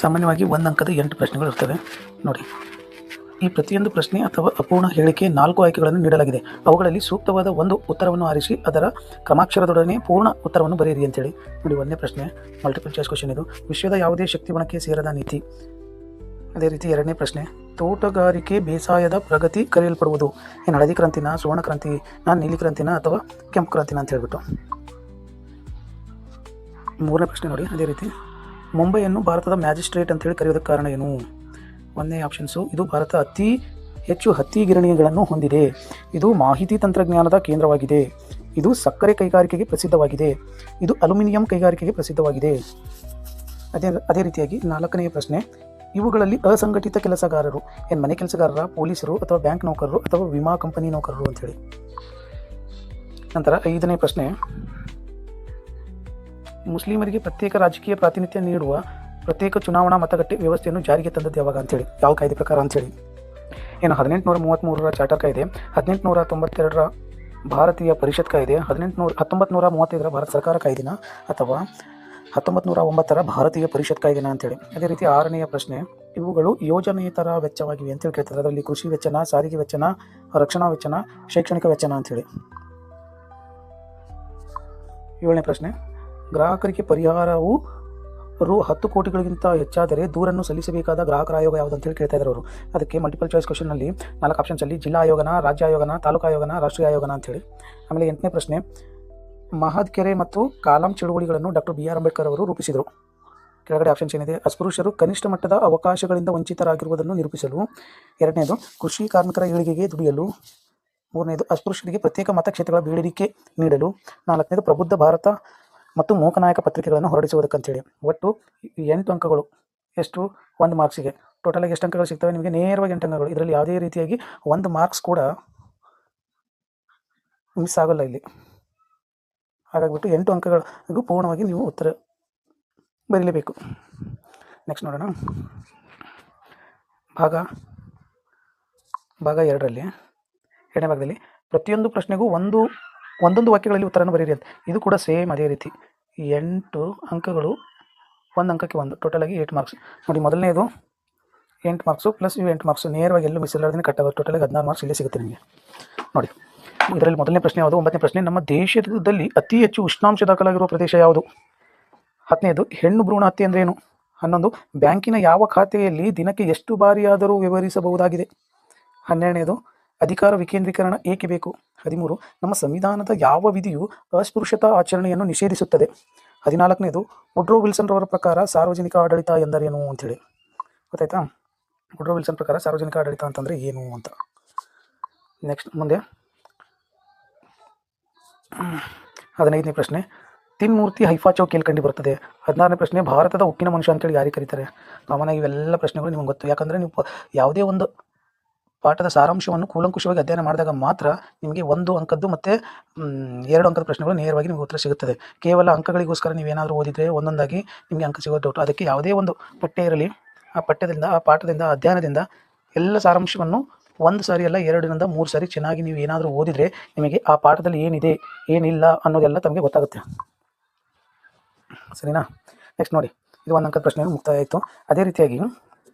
ಸಾಮಾನ್ಯವಾಗಿ 1 ಅಂಕದ 8 ಪ್ರಶ್ನೆಗಳು ಇರ್ತವೆ. ನೋಡಿ, ಈ ಪ್ರತಿಯೊಂದು ಪ್ರಶ್ನೆ ಅಥವಾ ಅಪೂರ್ಣ ಹೇಳಿಕೆ 4 ಆಯ್ಕೆಗಳನ್ನು ನೀಡಲಾಗಿದೆ. ಅವುಗಳಲ್ಲಿ ಸೂಕ್ತವಾದ ಒಂದು ಉತ್ತರವನ್ನು ಆರಿಸಿ ಅದರ ಕ್ರಮಾಕ್ಷರದೊಡನೆ ಪೂರ್ಣ ಉತ್ತರವನ್ನು ಬರೆಯಿರಿ ಅಂತೇಳಿ. ನೋಡಿ, 1ನೇ ಪ್ರಶ್ನೆ ಮಲ್ಟಿಪಲ್ ಚಾಯ್ಸ್ ಕ್ವಶನ್ ಇದು. ವಿಶ್ವದ ಯಾವುದೇ ಶಕ್ತಿ ಬಣಕ್ಕೆ ಸೇರದ ನೀತಿ. ಅದೇ ರೀತಿ 2ನೇ ಪ್ರಶ್ನೆ, ತೋಟಗಾರಿಕೆ ಬೇಸಾಯದ ಪ್ರಗತಿ ಕರೆಯಲ್ಪಡುವುದು ಏನು? ಹಳದಿ ಕ್ರಾಂತಿನ, ಸುವರ್ಣ ಕ್ರಾಂತಿನ, ನೀಲಿ ಕ್ರಾಂತಿನ ಅಥವಾ ಕೆಂಪು ಕ್ರಾಂತಿನ ಅಂತ ಹೇಳ್ಬಿಟ್ಟು. 3ನೇ ಪ್ರಶ್ನೆ ನೋಡಿ, ಅದೇ ರೀತಿ ಮುಂಬೈಯನ್ನು ಭಾರತದ ಮ್ಯಾಜಿಸ್ಟ್ರೇಟ್ ಅಂತೇಳಿ ಕರೆಯೋದಕ್ಕೆ ಕಾರಣ ಏನು? 1ನೇ ಆಪ್ಷನ್ಸು, ಇದು ಭಾರತ ಅತಿ ಹೆಚ್ಚು ಹತ್ತಿ ಗಿರಣಿಗಳನ್ನು ಹೊಂದಿದೆ. ಇದು ಮಾಹಿತಿ ತಂತ್ರಜ್ಞಾನದ ಕೇಂದ್ರವಾಗಿದೆ. ಇದು ಸಕ್ಕರೆ ಕೈಗಾರಿಕೆಗೆ ಪ್ರಸಿದ್ಧವಾಗಿದೆ. ಇದು ಅಲ್ಯೂಮಿನಿಯಂ ಕೈಗಾರಿಕೆಗೆ ಪ್ರಸಿದ್ಧವಾಗಿದೆ. ಅದೇ ರೀತಿಯಾಗಿ 4ನೇ ಪ್ರಶ್ನೆ, ಇವುಗಳಲ್ಲಿ ಅಸಂಘಟಿತ ಕೆಲಸಗಾರರು ಏನು? ಮನೆ ಕೆಲಸಗಾರರ, ಪೊಲೀಸರು ಅಥವಾ ಬ್ಯಾಂಕ್ ನೌಕರರು ಅಥವಾ ವಿಮಾ ಕಂಪನಿ ನೌಕರರು ಅಂಥೇಳಿ. ನಂತರ 5ನೇ ಪ್ರಶ್ನೆ, ಮುಸ್ಲಿಮರಿಗೆ ಪ್ರತ್ಯೇಕ ರಾಜಕೀಯ ಪ್ರಾತಿನಿಧ್ಯ ನೀಡುವ ಪ್ರತ್ಯೇಕ ಚುನಾವಣಾ ಮತಗಟ್ಟೆ ವ್ಯವಸ್ಥೆಯನ್ನು ಜಾರಿಗೆ ತಂದದ್ದು ಯಾವಾಗ ಅಂಥೇಳಿ, ಯಾವ ಕಾಯ್ದೆ ಪ್ರಕಾರ ಅಂಥೇಳಿ. ಏನು 1833ರ ಚಾರ್ಟರ್ ಕಾಯ್ದೆ, 1892ರ ಭಾರತೀಯ ಪರಿಷತ್ ಕಾಯ್ದೆ, 1935ರ ಭಾರತ ಸರ್ಕಾರ ಕಾಯ್ದೆನ ಅಥವಾ 1909ರ ಭಾರತೀಯ ಪರಿಷತ್ ಕಾಯ್ದೆನ ಅಂತೇಳಿ. ಅದೇ ರೀತಿ 6ನೆಯ ಪ್ರಶ್ನೆ, ಇವುಗಳು ಯೋಜನೆಯೇತರ ವೆಚ್ಚವಾಗಿವೆ ಅಂತೇಳಿ ಕೇಳ್ತಾರೆ. ಅದರಲ್ಲಿ ಕೃಷಿ ವೆಚ್ಚನ, ಸಾರಿಗೆ ವೆಚ್ಚನ, ರಕ್ಷಣಾ ವೆಚ್ಚನ, ಶೈಕ್ಷಣಿಕ ವೆಚ್ಚನ ಅಂಥೇಳಿ. 7ನೇ ಪ್ರಶ್ನೆ, ಗ್ರಾಹಕರಿಗೆ ಪರಿಹಾರವು ರು 10 ಕೋಟಿಗಳಿಗಿಂತ ಹೆಚ್ಚಾದರೆ ದೂರನ್ನು ಸಲ್ಲಿಸಬೇಕಾದ ಗ್ರಾಹಕರ ಆಯೋಗ ಯಾವುದು ಅಂತೇಳಿ ಕೇಳ್ತಾ ಇದ್ದಾರೆ ಅವರು. ಅದಕ್ಕೆ ಮಲ್ಟಿಪಲ್ ಚಾಯ್ಸ್ ಕ್ವಶನ್ನಲ್ಲಿ 4 ಆಪ್ಷನ್ಸಲ್ಲಿ ಜಿಲ್ಲಾ ಆಯೋಗನ, ರಾಜ್ಯ ಆಯೋಗನ, ತಾಲೂಕು ಆಯೋಗನ, ರಾಷ್ಟ್ರೀಯ ಆಯೋಗನ ಅಂಥೇಳಿ. ಆಮೇಲೆ 8ನೇ ಪ್ರಶ್ನೆ, ಮಹದ್ಕೆರೆ ಮತ್ತು ಕಾಲಂ ಚಳುವಳಿಗಳನ್ನು ಡಾಕ್ಟರ್ ಬಿ ಆರ್ ಅಂಬೇಡ್ಕರ್ ಅವರು ರೂಪಿಸಿದರು. ಕೆಳಗಡೆ ಆಪ್ಷನ್ಸ್ ಏನಿದೆ? ಅಸ್ಪೃಶ್ಯರು ಕನಿಷ್ಠ ಮಟ್ಟದ ಅವಕಾಶಗಳಿಂದ ವಂಚಿತರಾಗಿರುವುದನ್ನು ನಿರೂಪಿಸಲು. 2ನೇದು, ಕೃಷಿ ಕಾರ್ಮಿಕರ ಏಳಿಗೆಗೆ ದುಡಿಯಲು. 3ನೇದು, ಅಸ್ಪೃಶ್ಯರಿಗೆ ಪ್ರತ್ಯೇಕ ಮತಕ್ಷೇತ್ರಗಳ ಬೇಡಿಕೆ ನೀಡಲು. 4ನೇದು, ಪ್ರಬುದ್ಧ ಭಾರತ ಮತ್ತು ಮೂಕನಾಯಕ ಪತ್ರಿಕೆಗಳನ್ನು ಹೊರಡಿಸುವುದಕ್ಕಂತೇಳಿ. ಒಟ್ಟು 8 ಅಂಕಗಳು. ಎಷ್ಟು? 1 ಮಾರ್ಕ್ಸಿಗೆ. ಟೋಟಲಾಗಿ ಎಷ್ಟು ಅಂಕಗಳು ಸಿಗ್ತವೆ ನಿಮಗೆ? ನೇರವಾಗಿ 8 ಅಂಕಗಳು. ಇದರಲ್ಲಿ ಯಾವುದೇ ರೀತಿಯಾಗಿ 1 ಮಾರ್ಕ್ಸ್ ಕೂಡ ಮಿಸ್ ಆಗೋಲ್ಲ ಇಲ್ಲಿ. ಹಾಗಾಗಿಬಿಟ್ಟು 8 ಅಂಕಗಳಿಗೂ ಪೂರ್ಣವಾಗಿ ನೀವು ಉತ್ತರ ಬರೀಲೇಬೇಕು. ನೆಕ್ಸ್ಟ್ ನೋಡೋಣ, ಭಾಗ 2ರಲ್ಲಿ 2ನೇ ಭಾಗದಲ್ಲಿ ಪ್ರತಿಯೊಂದು ಪ್ರಶ್ನೆಗೂ ಒಂದೊಂದು ವಾಕ್ಯಗಳಲ್ಲಿ ಉತ್ತರವನ್ನು ಬರೀರಿ ಅಂತ. ಇದು ಕೂಡ ಸೇಮ್ ಅದೇ ರೀತಿ 8 ಅಂಕಗಳು, 1 ಅಂಕಕ್ಕೆ 1, ಟೋಟಲಾಗಿ 8 ಮಾರ್ಕ್ಸ್. ನೋಡಿ, ಮೊದಲನೇದು 8 ಮಾರ್ಕ್ಸು ಪ್ಲಸ್ ಇವು 8 ಮಾರ್ಕ್ಸು ನೇರವಾಗಿ ಎಲ್ಲೂ ಮಿಸ್ ಇಲ್ಲಾರ್ದೇ ಕಟ್ ಆಗೋದು. ಟೋಟಲಾಗಿ 16 ಮಾರ್ಕ್ಸ್ ಇಲ್ಲೇ ಸಿಗುತ್ತೆ ನಿಮಗೆ. ನೋಡಿ, ಇದರಲ್ಲಿ ಮೊದಲನೇ ಪ್ರಶ್ನೆ ಯಾವುದು? 9ನೇ ಪ್ರಶ್ನೆ, ನಮ್ಮ ದೇಶದಲ್ಲಿ ಅತಿ ಹೆಚ್ಚು ಉಷ್ಣಾಂಶ ದಾಖಲಾಗಿರುವ ಪ್ರದೇಶ ಯಾವುದು? 10ನೇದು, ಹೆಣ್ಣು ಭ್ರೂಣ ಹತ್ಯೆ ಅಂದ್ರೇನು? 11, ಬ್ಯಾಂಕಿನ ಯಾವ ಖಾತೆಯಲ್ಲಿ ದಿನಕ್ಕೆ ಎಷ್ಟು ಬಾರಿಯಾದರೂ ವ್ಯವಹರಿಸಬಹುದಾಗಿದೆ? 12ನೇದು, ಅಧಿಕಾರ ವಿಕೇಂದ್ರೀಕರಣ ಏಕೆ ಬೇಕು? 13, ನಮ್ಮ ಸಂವಿಧಾನದ ಯಾವ ವಿಧಿಯು ಅಸ್ಪೃಶ್ಯತಾ ಆಚರಣೆಯನ್ನು ನಿಷೇಧಿಸುತ್ತದೆ? 14ನೇದು, ವುಡ್ರೋ ವಿಲ್ಸನ್ ರವರ ಪ್ರಕಾರ ಸಾರ್ವಜನಿಕ ಆಡಳಿತ ಎಂದರೇನು ಅಂಥೇಳಿ. ಗೊತ್ತಾಯ್ತಾ? ವುಡ್ರೋ ವಿಲ್ಸನ್ ಪ್ರಕಾರ ಸಾರ್ವಜನಿಕ ಆಡಳಿತ ಅಂತಂದರೆ ಏನು ಅಂತ. ನೆಕ್ಸ್ಟ್ ಮುಂದೆ 15ನೇ ಪ್ರಶ್ನೆ, ತಿನ್ಮೂರ್ತಿ ಹೈಫಾ ಚೌಕ್ ಎಲ್ಲಿ ಕಂಡು ಬರ್ತದೆ? 16ನೇ ಪ್ರಶ್ನೆ, ಭಾರತದ ಉಕ್ಕಿನ ಮನುಷ್ಯ ಅಂತೇಳಿ ಯಾರಿಗೆ ಕರೀತಾರೆ? ಸಾಮಾನ್ಯವಾಗಿ ಇವೆಲ್ಲ ಪ್ರಶ್ನೆಗಳು ನಿಮಗೆ ಗೊತ್ತು. ಯಾಕಂದರೆ ನೀವು ಯಾವುದೇ ಒಂದು ಪಾಠದ ಸಾರಾಂಶವನ್ನು ಕೂಲಂಕುಷವಾಗಿ ಅಧ್ಯಯನ ಮಾಡಿದಾಗ ಮಾತ್ರ ನಿಮಗೆ 1 ಅಂಕದ್ದು ಮತ್ತು 2 ಅಂಕದ ಪ್ರಶ್ನೆಗಳು ನೇರವಾಗಿ ನಿಮಗೆ ಉತ್ತರ ಸಿಗುತ್ತದೆ. ಕೇವಲ ಅಂಕಗಳಿಗೋಸ್ಕರ ನೀವೇನಾದರೂ ಓದಿದರೆ ಒಂದೊಂದಾಗಿ ನಿಮಗೆ ಅಂಕ ಸಿಗೋದು ಡೌಟ್. ಅದಕ್ಕೆ ಯಾವುದೇ ಒಂದು ಪಠ್ಯ ಇರಲಿ, ಆ ಪಠ್ಯದಿಂದ, ಆ ಪಾಠದಿಂದ, ಅಧ್ಯಯನದಿಂದ ಎಲ್ಲ ಸಾರಾಂಶವನ್ನು 1 ಸಾರಿ ಅಲ್ಲ 2ರಿಂದ 3 ಸಾರಿ ಚೆನ್ನಾಗಿ ನೀವು ಏನಾದರೂ ಓದಿದರೆ ನಿಮಗೆ ಆ ಪಾಠದಲ್ಲಿ ಏನಿದೆ ಏನಿಲ್ಲ ಅನ್ನೋದೆಲ್ಲ ತಮಗೆ ಗೊತ್ತಾಗುತ್ತೆ. ಸರಿನಾ? ನೆಕ್ಸ್ಟ್ ನೋಡಿ, ಇದು 1 ಅಂಕದ ಪ್ರಶ್ನೆ ಮುಕ್ತಾಯ ಆಯಿತು. ಅದೇ ರೀತಿಯಾಗಿ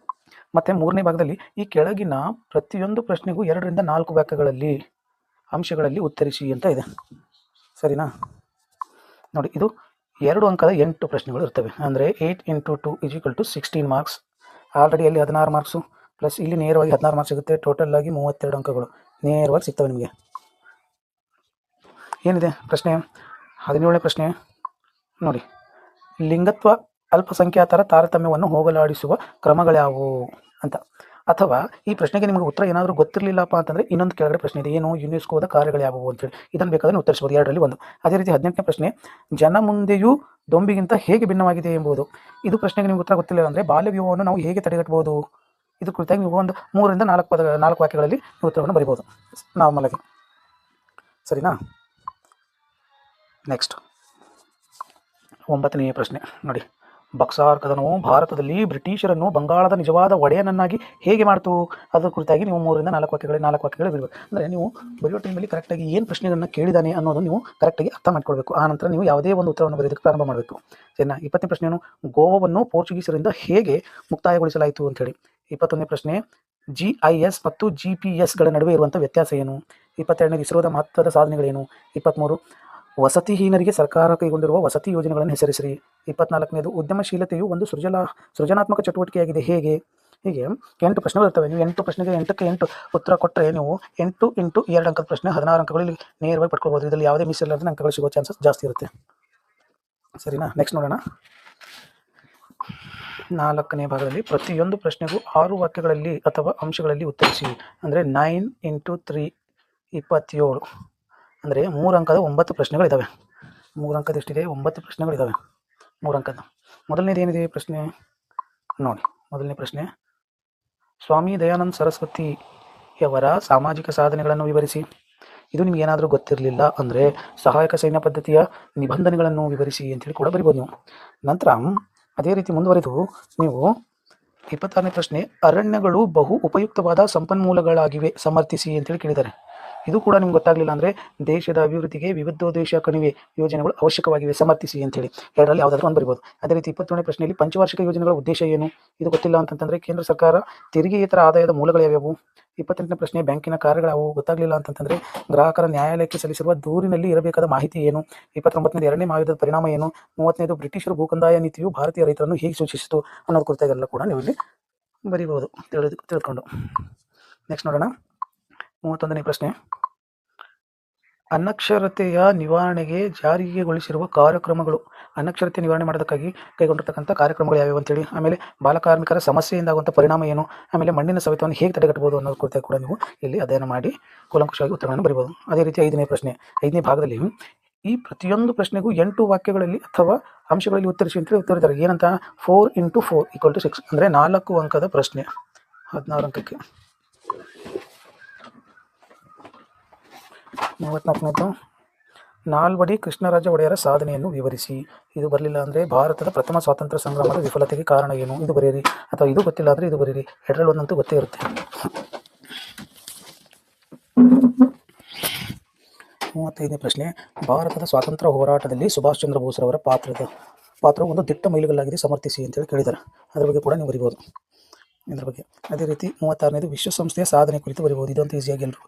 ಮತ್ತು 3ನೇ ಭಾಗದಲ್ಲಿ ಈ ಕೆಳಗಿನ ಪ್ರತಿಯೊಂದು ಪ್ರಶ್ನೆಗೂ 2ರಿಂದ 4 ವಾಕ್ಯಗಳಲ್ಲಿ ಅಂಶಗಳಲ್ಲಿ ಉತ್ತರಿಸಿ ಅಂತ ಇದೆ. ಸರಿನಾ? ನೋಡಿ, ಇದು 2 ಅಂಕದ 8 ಪ್ರಶ್ನೆಗಳು ಇರ್ತವೆ. ಅಂದರೆ 8 × 2 = 16 ಮಾರ್ಕ್ಸ್. ಆಲ್ರೆಡಿ ಅಲ್ಲಿ 16 ಮಾರ್ಕ್ಸು ಪ್ಲಸ್ ಇಲ್ಲಿ ನೇರವಾಗಿ 16 ಮಾರ್ಕ್ಸ್ ಸಿಗುತ್ತೆ. ಟೋಟಲ್ ಆಗಿ 32 ಅಂಕಗಳು ನೇರವಾಗಿ ಸಿಗ್ತವೆ ನಿಮಗೆ. ಏನಿದೆ ಪ್ರಶ್ನೆ? 17ನೇ ಪ್ರಶ್ನೆ ನೋಡಿ, ಲಿಂಗತ್ವ ಅಲ್ಪಸಂಖ್ಯಾತರ ತಾರತಮ್ಯವನ್ನು ಹೋಗಲಾಡಿಸುವ ಕ್ರಮಗಳ್ಯಾವು ಅಂತ. ಅಥವಾ ಈ ಪ್ರಶ್ನೆಗೆ ನಿಮಗೆ ಉತ್ತರ ಏನಾದರೂ ಗೊತ್ತಿರಲಿಲ್ಲಪ್ಪ ಅಂತಂದರೆ ಇನ್ನೊಂದು ಕೆಳಗಡೆ ಪ್ರಶ್ನೆ ಇದೆ, ಏನು? ಯುನೆಸ್ಕೋದ ಕಾರ್ಯಗಳ್ಯಾವುವು ಅಂತೇಳಿ. ಇದನ್ನು ಬೇಕಾದರೆ ಉತ್ತರಿಸ್ಬೋದು, 2ರಲ್ಲಿ 1. ಅದೇ ರೀತಿ 18ನೇ ಪ್ರಶ್ನೆ, ಜನ ಮುಂದೆಯೂ ದೊಂಬಿಗಿಂತ ಹೇಗೆ ಭಿನ್ನವಾಗಿದೆ ಎಂಬುದು. ಇದು ಪ್ರಶ್ನೆಗೆ ನಿಮಗೆ ಉತ್ತರ ಗೊತ್ತಿಲ್ಲ ಅಂದರೆ ಬಾಲ್ಯ ವಿವಾಹವನ್ನು ನಾವು ಹೇಗೆ ತಡೆಗಟ್ಟಬಹುದು? ಇದು ಕುರಿತಾಗಿ ನೀವು ಒಂದು 3ರಿಂದ 4 ವಾಕ್ಯಗಳಲ್ಲಿ ಉತ್ತರವನ್ನು ಬರಿಬೋದು ನಾರ್ಮಲಾಗಿ. ಸರಿನಾ? ನೆಕ್ಸ್ಟ್ 9ನೇ ಪ್ರಶ್ನೆ ನೋಡಿ, ಬಕ್ಸಾರ್ ಕದನವು ಭಾರತದಲ್ಲಿ ಬ್ರಿಟಿಷರನ್ನು ಬಂಗಾಳದ ನಿಜವಾದ ಒಡೆಯನನ್ನಾಗಿ ಹೇಗೆ ಮಾಡ್ತು ಅದರ ಕುರಿತಾಗಿ ನೀವು 3ರಿಂದ 4 ವಾಕ್ಯಗಳು ಬರಬೇಕು. ಅಂದರೆ ನೀವು ಬರೆಯೋ ಟೈಮಲ್ಲಿ ಕರೆಕ್ಟಾಗಿ ಏನು ಪ್ರಶ್ನೆಗಳನ್ನ ಕೇಳಿದಾನೆ ಅನ್ನೋದು ನೀವು ಕರೆಕ್ಟಾಗಿ ಅರ್ಥ ಮಾಡ್ಕೊಳ್ಬೇಕು. ಆ ನಂತರ ನೀವು ಯಾವುದೇ ಒಂದು ಉತ್ತರವನ್ನು ಬರೆಯೋದಕ್ಕೆ ಪ್ರಾರಂಭ ಮಾಡಬೇಕು. ಸರಿನಾ? 20ನೇ ಪ್ರಶ್ನೆಯನ್ನು ಗೋವಾವನ್ನು ಪೋರ್ಚುಗೀಸರಿಂದ ಹೇಗೆ ಮುಕ್ತಾಯಗೊಳಿಸಲಾಯಿತು ಅಂತೇಳಿ. 21ನೇ ಪ್ರಶ್ನೆ GIS ಮತ್ತು GPS ನಡುವೆ ಇರುವಂಥ ವ್ಯತ್ಯಾಸ ಏನು. 22ನೇ ಇಸ್ರೋದ ಮಹತ್ವದ ಸಾಧನೆಗಳೇನು. 23 ವಸತಿಹೀನರಿಗೆ ಸರ್ಕಾರ ಕೈಗೊಂಡಿರುವ ವಸತಿ ಯೋಜನೆಗಳನ್ನು ಹೆಸರಿಸಿರಿ. 24ನೇದು ಉದ್ಯಮಶೀಲತೆಯು ಒಂದು ಸೃಜನಾತ್ಮಕ ಚಟುವಟಿಕೆಯಾಗಿದೆ ಹೇಗೆ. ಹೀಗೆ 8 ಪ್ರಶ್ನೆಗಳು ಇರ್ತವೆ. ನೀವು 8 ಪ್ರಶ್ನೆಗೆ 8ಕ್ಕೆ 8 ಉತ್ತರ ಕೊಟ್ಟರೆ ನೀವು 8 × 2 ಅಂಕದ ಪ್ರಶ್ನೆ 16 ಅಂಕಗಳಲ್ಲಿ ನೇರವಾಗಿ ಪಡ್ಕೊಳ್ಬೋದು. ಇದರಲ್ಲಿ ಯಾವುದೇ ಮಿಸ್ ಇಲ್ಲದ್ರೆ ಅಂಕಗಳು ಸಿಗೋ ಚಾನ್ಸಸ್ ಜಾಸ್ತಿ ಇರುತ್ತೆ. ಸರಿನಾ? ನೆಕ್ಸ್ಟ್ ನೋಡೋಣ. 4ನೇ ಭಾಗದಲ್ಲಿ ಪ್ರತಿಯೊಂದು ಪ್ರಶ್ನೆಗೂ 6 ವಾಕ್ಯಗಳಲ್ಲಿ ಅಥವಾ ಅಂಶಗಳಲ್ಲಿ ಉತ್ತರಿಸಿ. ಅಂದರೆ 9 × 3 27 ಅಂದರೆ 3 ಅಂಕದ 9 ಪ್ರಶ್ನೆಗಳಿದ್ದಾವೆ. 3 ಅಂಕದ ಎಷ್ಟಿದೆ? 9 ಪ್ರಶ್ನೆಗಳಿದ್ದಾವೆ 3 ಅಂಕದ. ಮೊದಲನೇದು ಏನಿದೆ ಪ್ರಶ್ನೆ ನೋಡಿ. ಮೊದಲನೇ ಪ್ರಶ್ನೆ, ಸ್ವಾಮಿ ದಯಾನಂದ ಸರಸ್ವತಿಯವರ ಸಾಮಾಜಿಕ ಸಾಧನೆಗಳನ್ನು ವಿವರಿಸಿ. ಇದು ನಿಮ್ಗೆ ಏನಾದರೂ ಗೊತ್ತಿರಲಿಲ್ಲ ಅಂದರೆ ಸಹಾಯಕ ಸೈನ್ಯ ಪದ್ಧತಿಯ ನಿಬಂಧನೆಗಳನ್ನು ವಿವರಿಸಿ ಅಂತೇಳಿ ಕೂಡ ಬರಿಬೋದು ನೀವು. ನಂತರ ಅದೇ ರೀತಿ ಮುಂದುವರೆದು ನೀವು 26ನೇ ಪ್ರಶ್ನೆ, ಅರಣ್ಯಗಳು ಬಹು ಉಪಯುಕ್ತವಾದ ಸಂಪನ್ಮೂಲಗಳಾಗಿವೆ ಸಮರ್ಥಿಸಿ ಅಂತೇಳಿ ಕೇಳಿದ್ದಾರೆ. ಇದು ಕೂಡ ನಿಮ್ಗೆ ಗೊತ್ತಾಗಲಿಲ್ಲ ಅಂದರೆ ದೇಶದ ಅಭಿವೃದ್ಧಿಗೆ ವಿವಿಧೋದ್ದೇಶ ಕಣಿವೆ ಯೋಜನೆಗಳು ಅವಶ್ಯಕವಾಗಿವೆ ಸಮರ್ಥಿಸಿ ಅಂತೇಳಿ. ಎರಡರಲ್ಲಿ ಯಾವುದಾದ್ರೂ ಒಂದು ಬರಿಬೋದು. ಅದೇ ರೀತಿ 27ನೇ ಪ್ರಶ್ನೆಯಲ್ಲಿ ಪಂಚವಾರ್ಷಿಕ ಯೋಜನೆಗಳ ಉದ್ದೇಶ ಏನು. ಇದು ಗೊತ್ತಿಲ್ಲ ಅಂತಂತಂದರೆ ಕೇಂದ್ರ ಸರ್ಕಾರ ತೆರಿಗೆಯೇತರ ಆದಾಯದ ಮೂಲಗಳು ಯಾವ್ಯಾವು. 28ನೇ ಪ್ರಶ್ನೆ, ಬ್ಯಾಂಕಿನ ಕಾರ್ಯಗಳಾವು. ಗೊತ್ತಾಗಲಿಲ್ಲ ಅಂತಂತಂದರೆ ಗ್ರಾಹಕರ ನ್ಯಾಯಾಲಯಕ್ಕೆ ಸಲ್ಲಿಸಿರುವ ದೂರಿನಲ್ಲಿ ಇರಬೇಕಾದ ಮಾಹಿತಿ ಏನು. 29ನೇದು ಎರಡನೇ ಮಹಾಯುದ್ಧದ ಪರಿಣಾಮ ಏನು. 30ನೇದು ಬ್ರಿಟಿಷರು ಭೂಕಂದಾಯ ನೀತಿಯು ಭಾರತೀಯ ರೈತರನ್ನು ಹೇಗೆ ಸೂಚಿಸಿತು ಅನ್ನೋದು ಕುರಿತಾಗೆಲ್ಲ ಕೂಡ ನೀವು ಇಲ್ಲಿ ಬರಿಬೋದು ತಿಳ್ಕೊಂಡು. ನೆಕ್ಸ್ಟ್ ನೋಡೋಣ. 31ನೇ ಪ್ರಶ್ನೆ, ಅನಕ್ಷರತೆಯ ನಿವಾರಣೆಗೆ ಜಾರಿಗೆಗೊಳಿಸಿರುವ ಕಾರ್ಯಕ್ರಮಗಳು. ಅನಕ್ಷರತೆ ನಿವಾರಣೆ ಮಾಡೋದಕ್ಕಾಗಿ ಕೈಗೊಂಡಿರ್ತಕ್ಕಂಥ ಕಾರ್ಯಕ್ರಮಗಳು ಯಾವ್ಯಾವು ಅಂತೇಳಿ. ಆಮೇಲೆ ಬಾಲಕಾರ್ಮಿಕರ ಸಮಸ್ಯೆಯಿಂದಾಗುವಂಥ ಪರಿಣಾಮ ಏನು. ಆಮೇಲೆ ಮಣ್ಣಿನ ಸವೆತವನ್ನು ಹೇಗೆ ತಡೆಗಟ್ಟಬಹುದು ಅನ್ನೋದು ಕುರಿತಾಗಿ ಕೂಡ ನೀವು ಇಲ್ಲಿ ಅಧ್ಯಯನ ಮಾಡಿ ಕೂಲಂಕುಷವಾಗಿ ಉತ್ತರಗಳನ್ನು ಬರಿಬೋದು. ಅದೇ ರೀತಿ 5ನೇ ಪ್ರಶ್ನೆ, 5ನೇ ಭಾಗದಲ್ಲಿ ಈ ಪ್ರತಿಯೊಂದು ಪ್ರಶ್ನೆಗೂ 8 ವಾಕ್ಯಗಳಲ್ಲಿ ಅಥವಾ ಅಂಶಗಳಲ್ಲಿ ಉತ್ತರಿಸಿ ಅಂತೇಳಿ ಉತ್ತರಿದ್ದಾರೆ. ಏನಂತ? 4 × 4 = 6 ಅಂದರೆ 4 ಅಂಕದ ಪ್ರಶ್ನೆ 16 ಅಂಕಕ್ಕೆ. 34ನೇದು, ನಾಲ್ವಡಿ ಕೃಷ್ಣರಾಜ ಒಡೆಯರ ಸಾಧನೆಯನ್ನು ವಿವರಿಸಿ. ಇದು ಬರಲಿಲ್ಲ ಅಂದರೆ ಭಾರತದ ಪ್ರಥಮ ಸ್ವಾತಂತ್ರ್ಯ ಸಂಗ್ರಾಮದ ವಿಫಲತೆಗೆ ಕಾರಣ ಏನು. ಇದು ಬರೀರಿ. ಅಥವಾ ಇದು ಗೊತ್ತಿಲ್ಲ ಅಂದರೆ ಇದು ಬರೀರಿ. ಎರಡರಲ್ಲಿ ಒಂದಂತೂ ಗೊತ್ತೇ ಇರುತ್ತೆ. 35ನೇ ಪ್ರಶ್ನೆ, ಭಾರತದ ಸ್ವಾತಂತ್ರ್ಯ ಹೋರಾಟದಲ್ಲಿ ಸುಭಾಷ್ ಚಂದ್ರ ಬೋಸ್ರವರ ಪಾತ್ರವು ಒಂದು ದಿಟ್ಟ ಮೈಲಿಗಲ್ಲಾಗಿದೆ ಸಮರ್ಥಿಸಿ ಅಂತೇಳಿ ಕೇಳಿದ್ದಾರೆ. ಅದರ ಬಗ್ಗೆ ಕೂಡ ನೀವು ಬರಿಬೋದು ಇದ್ರ ಬಗ್ಗೆ. ಅದೇ ರೀತಿ 36ನೇದು ವಿಶ್ವಸಂಸ್ಥೆಯ ಸಾಧನೆ ಕುರಿತು ಬರಿಬೋದು. ಇದಂತೂ ಈಸಿಯಾಗಿ ಎಲ್ಲರೂ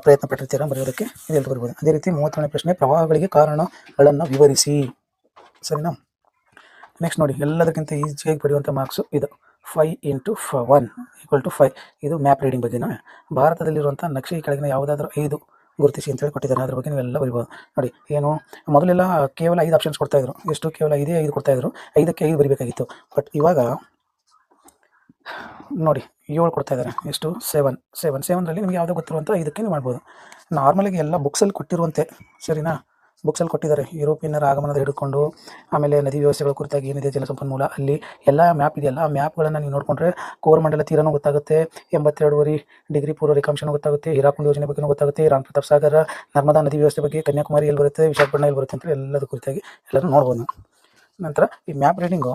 ಪ್ರಯತ್ನ ಪಟ್ಟಿರ್ತೀರ ಬರೆಯೋದಕ್ಕೆ, ಇದೆಲ್ಲರೂ ಬರಿಬೋದು. ಅದೇ ರೀತಿ 37ನೇ ಪ್ರಶ್ನೆ, ಪ್ರವಾಹಗಳಿಗೆ ಕಾರಣಗಳನ್ನು ವಿವರಿಸಿ. ಸರಿನಾ? ನೆಕ್ಸ್ಟ್ ನೋಡಿ, ಎಲ್ಲದಕ್ಕಿಂತ ಈಸಿಯಾಗಿ ಬರೆಯುವಂಥ ಮಾರ್ಕ್ಸು ಇದು 5 × 1 = 5. ಇದು ಮ್ಯಾಪ್ ರೀಡಿಂಗ್ ಬಗ್ಗೆನ. ಭಾರತದಲ್ಲಿರುವಂಥ ನಕ್ಷೆ ಕೆಳಗಿನ ಯಾವುದಾದ್ರೂ 5 ಗುರುತಿಸಿ ಅಂತೇಳಿ ಕೊಟ್ಟಿದ್ದಾರೆ. ಅದ್ರ ಬಗ್ಗೆ ನೀವೆಲ್ಲ ಬರಿಬೋದು. ನೋಡಿ, ಏನು ಮೊದಲೆಲ್ಲ ಕೇವಲ 5 ಆಪ್ಷನ್ಸ್ ಕೊಡ್ತಾಯಿದ್ರು. ಎಷ್ಟು? ಕೇವಲ 5 ಕೊಡ್ತಾಯಿದ್ರು. 5ಕ್ಕೆ 5 ಬರಿಬೇಕಾಗಿತ್ತು. ಬಟ್ ಇವಾಗ ನೋಡಿ 7 ಕೊಡ್ತಾ ಇದ್ದಾರೆ. ಎಷ್ಟು? 7ರಲ್ಲಿ ನಿಮ್ಗೆ ಯಾವುದೋ ಗೊತ್ತಿರುವಂಥ 5ಕ್ಕೆ ನೀವು ಮಾಡ್ಬೋದು. ನಾರ್ಮಲಾಗಿ ಎಲ್ಲ ಬುಕ್ಸಲ್ಲಿ ಕೊಟ್ಟಿರುವಂತೆ. ಸರಿನಾ? ಬುಕ್ಸಲ್ಲಿ ಕೊಟ್ಟಿದ್ದಾರೆ. ಯುರೋಪಿಯನ್ನರ ಆಗಮನದ ಹಿಡ್ಕೊಂಡು ಆಮೇಲೆ ನದಿ ವ್ಯವಸ್ಥೆಗಳ ಕುರಿತಾಗಿ ಏನಿದೆ ಜಲಸಂಪನ್ಮೂಲ, ಅಲ್ಲಿ ಎಲ್ಲ ಮ್ಯಾಪ್ ಇದೆಯಲ್ಲ, ಆ ಮ್ಯಾಪ್ಗಳನ್ನು ನೀವು ನೋಡಿಕೊಂಡ್ರೆ ಕೋರಮಂಡಲ ತೀರನೂ ಗೊತ್ತಾಗುತ್ತೆ, 82.5° ಪೂರ್ವ ರೇಖಾಂಶನೂ ಗೊತ್ತಾಗುತ್ತೆ, ಹೀರಾಕುಂಡ್ ಯೋಜನೆ ಬಗ್ಗೆನೂ ಗೊತ್ತಾಗುತ್ತೆ, ರಾಮ್ ಪ್ರತಾಪ್ ಸಾಗರ, ನರ್ಮದಾ ನದಿ ವ್ಯವಸ್ಥೆ ಬಗ್ಗೆ, ಕನ್ಯಾಕುಮಾರಿ ಎಲ್ಲಿ ಬರುತ್ತೆ, ವಿಶಾಖಪಟ್ಟಣ ಎಲ್ಲಿ ಬರುತ್ತೆ ಅಂತ ಎಲ್ಲದ ಕುರಿತಾಗಿ ಎಲ್ಲರೂ ನೋಡ್ಬೋದು. ನಂತರ ಈ ಮ್ಯಾಪ್ ರೀಡಿಂಗು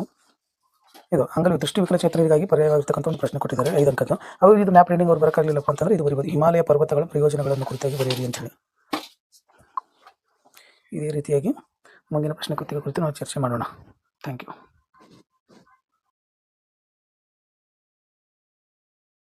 ಇದು ಹಂಗಲ್ಲಿ ದೃಷ್ಟಿ ವಿಕಲಚೇತನರಿಗಾಗಿ ಪರ್ಯಾಯವಾಗಿರ್ತಕ್ಕಂಥ ಒಂದು ಪ್ರಶ್ನೆ ಕೊಟ್ಟಿದ್ದಾರೆ 5 ಅಂಕದ್ದು. ಅವರು ಇದು ಮ್ಯಾಪ್ ರೀಡಿಂಗ್ ಅವ್ರು ಬರೋಕ್ಕಾಗಲಿಲ್ಲಪ್ಪ ಅಂತಂದರೆ ಇದು ಬರೀಬೋದು. ಹಿಮಾಲಯ ಪರ್ವತಗಳ ಪ್ರಯೋಜನಗಳನ್ನು ಕುರಿತಾಗಿ ಬರೆಯಿರಿ ಅಂತೇಳಿ. ಇದೇ ರೀತಿಯಾಗಿ ಮುಂದಿನ ಪ್ರಶ್ನೆ ಕುರಿತು ನಾವು ಚರ್ಚೆ ಮಾಡೋಣ. Thank you.